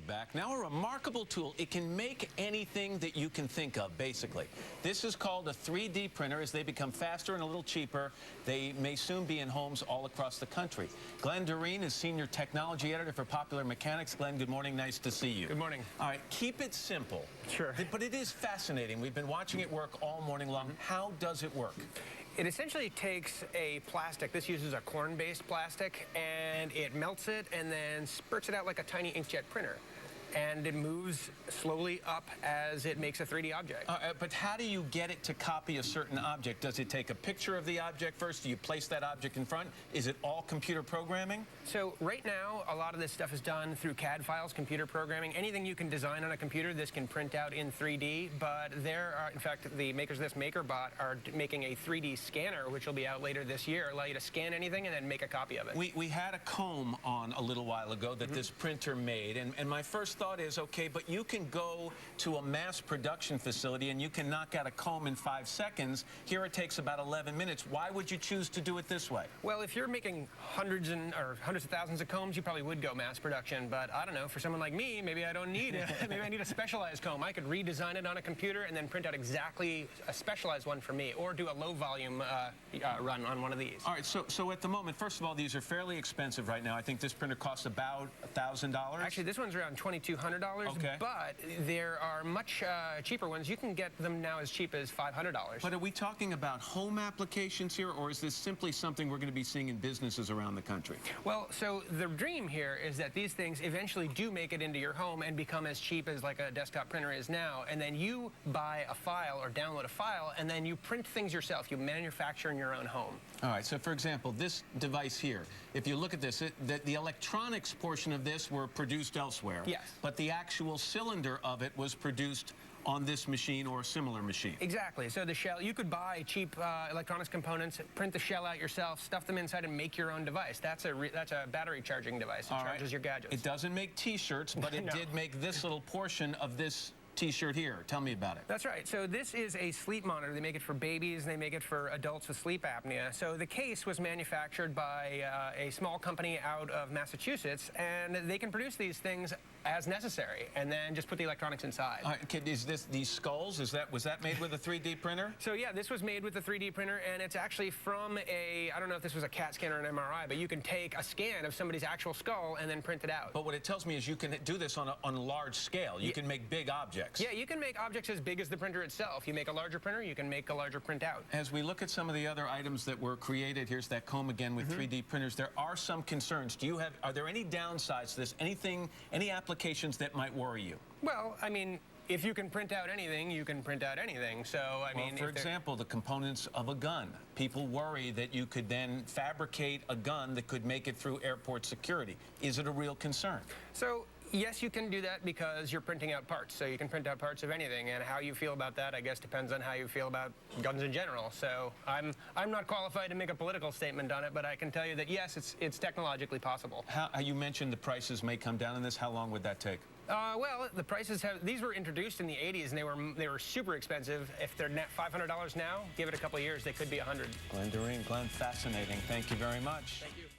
back. Now a remarkable tool. It can make anything that you can think of, basically. This is called a 3D printer. As they become faster and a little cheaper, they may soon be in homes all across the country. Glenn Doreen is Senior Technology Editor for Popular Mechanics. Glenn, good morning. Nice to see you. Good morning. All right, keep it simple. Sure. But it is fascinating. We've been watching it work all morning long. How does it work? It essentially takes a plastic, this uses a corn-based plastic, and it melts it and then spurts it out like a tiny inkjet printer. And it moves slowly up as it makes a 3D object. But how do you get it to copy a certain object? Does it take a picture of the object first? Do you place that object in front? Is it all computer programming? So right now, a lot of this stuff is done through CAD files, computer programming. Anything you can design on a computer, this can print out in 3D. But there are, in fact, the makers of this MakerBot are making a 3D scanner, which will be out later this year, allow you to scan anything and then make a copy of it. We had a comb on a little while ago that this printer made, and my first thought is, okay, but you can go to a mass production facility and you can knock out a comb in 5 seconds. Here it takes about 11 minutes. Why would you choose to do it this way? Well, if you're making hundreds of thousands of combs, you probably would go mass production. But I don't know, for someone like me, maybe I don't need it. Maybe I need a specialized comb. I could redesign it on a computer and then print out exactly a specialized one for me, or do a low volume run on one of these. All right, so at the moment, first of all, these are fairly expensive right now. I think this printer costs about $1,000. Actually, this one's around $2,200. Okay. But there are much cheaper ones. You can get them now as cheap as $500. But are we talking about home applications here, or is this simply something we're going to be seeing in businesses around the country? Well, so the dream here is that these things eventually do make it into your home and become as cheap as like a desktop printer is now, and then you buy a file or download a file, and then you print things yourself. You manufacture in your own home. All right, so for example, this device here, if you look at this, the electronics portion of this were produced elsewhere. Yes. But the actual cylinder of it was produced on this machine or a similar machine. Exactly. So the shell, you could buy cheap electronics components, print the shell out yourself, stuff them inside, and make your own device. That's a battery charging device. It charges your gadgets. It doesn't make T-shirts, but it did make this little portion of this T-shirt here. Tell me about it. That's right. So this is a sleep monitor. They make it for babies, and they make it for adults with sleep apnea. So the case was manufactured by a small company out of Massachusetts, and they can produce these things as necessary, and then just put the electronics inside. Is this these skulls? Was that made with a 3D printer? So yeah, this was made with a 3D printer, and it's actually from I don't know if this was a CAT scan or an MRI, but you can take a scan of somebody's actual skull and then print it out. But what it tells me is you can do this on a large scale. You can make big objects. Yeah, you can make objects as big as the printer itself. You make a larger printer, you can make a larger printout. As we look at some of the other items that were created, here's that comb again with 3D printers. There are some concerns. Are there any downsides to this? Any applications that might worry you? Well, I mean, if you can print out anything, you can print out anything. So, I mean, for example, the components of a gun. People worry that you could then fabricate a gun that could make it through airport security. Is it a real concern? So, yes, you can do that because you're printing out parts. So you can print out parts of anything, and how you feel about that, I guess, depends on how you feel about guns in general. So I'm not qualified to make a political statement on it, but I can tell you that yes, it's technologically possible. You mentioned the prices may come down in this. How long would that take? Well, the prices these were introduced in the 80s, and they were super expensive. If they're net $500 now, give it a couple of years, they could be $100. Glenn Doreen, Glenn, fascinating. Thank you very much. Thank you.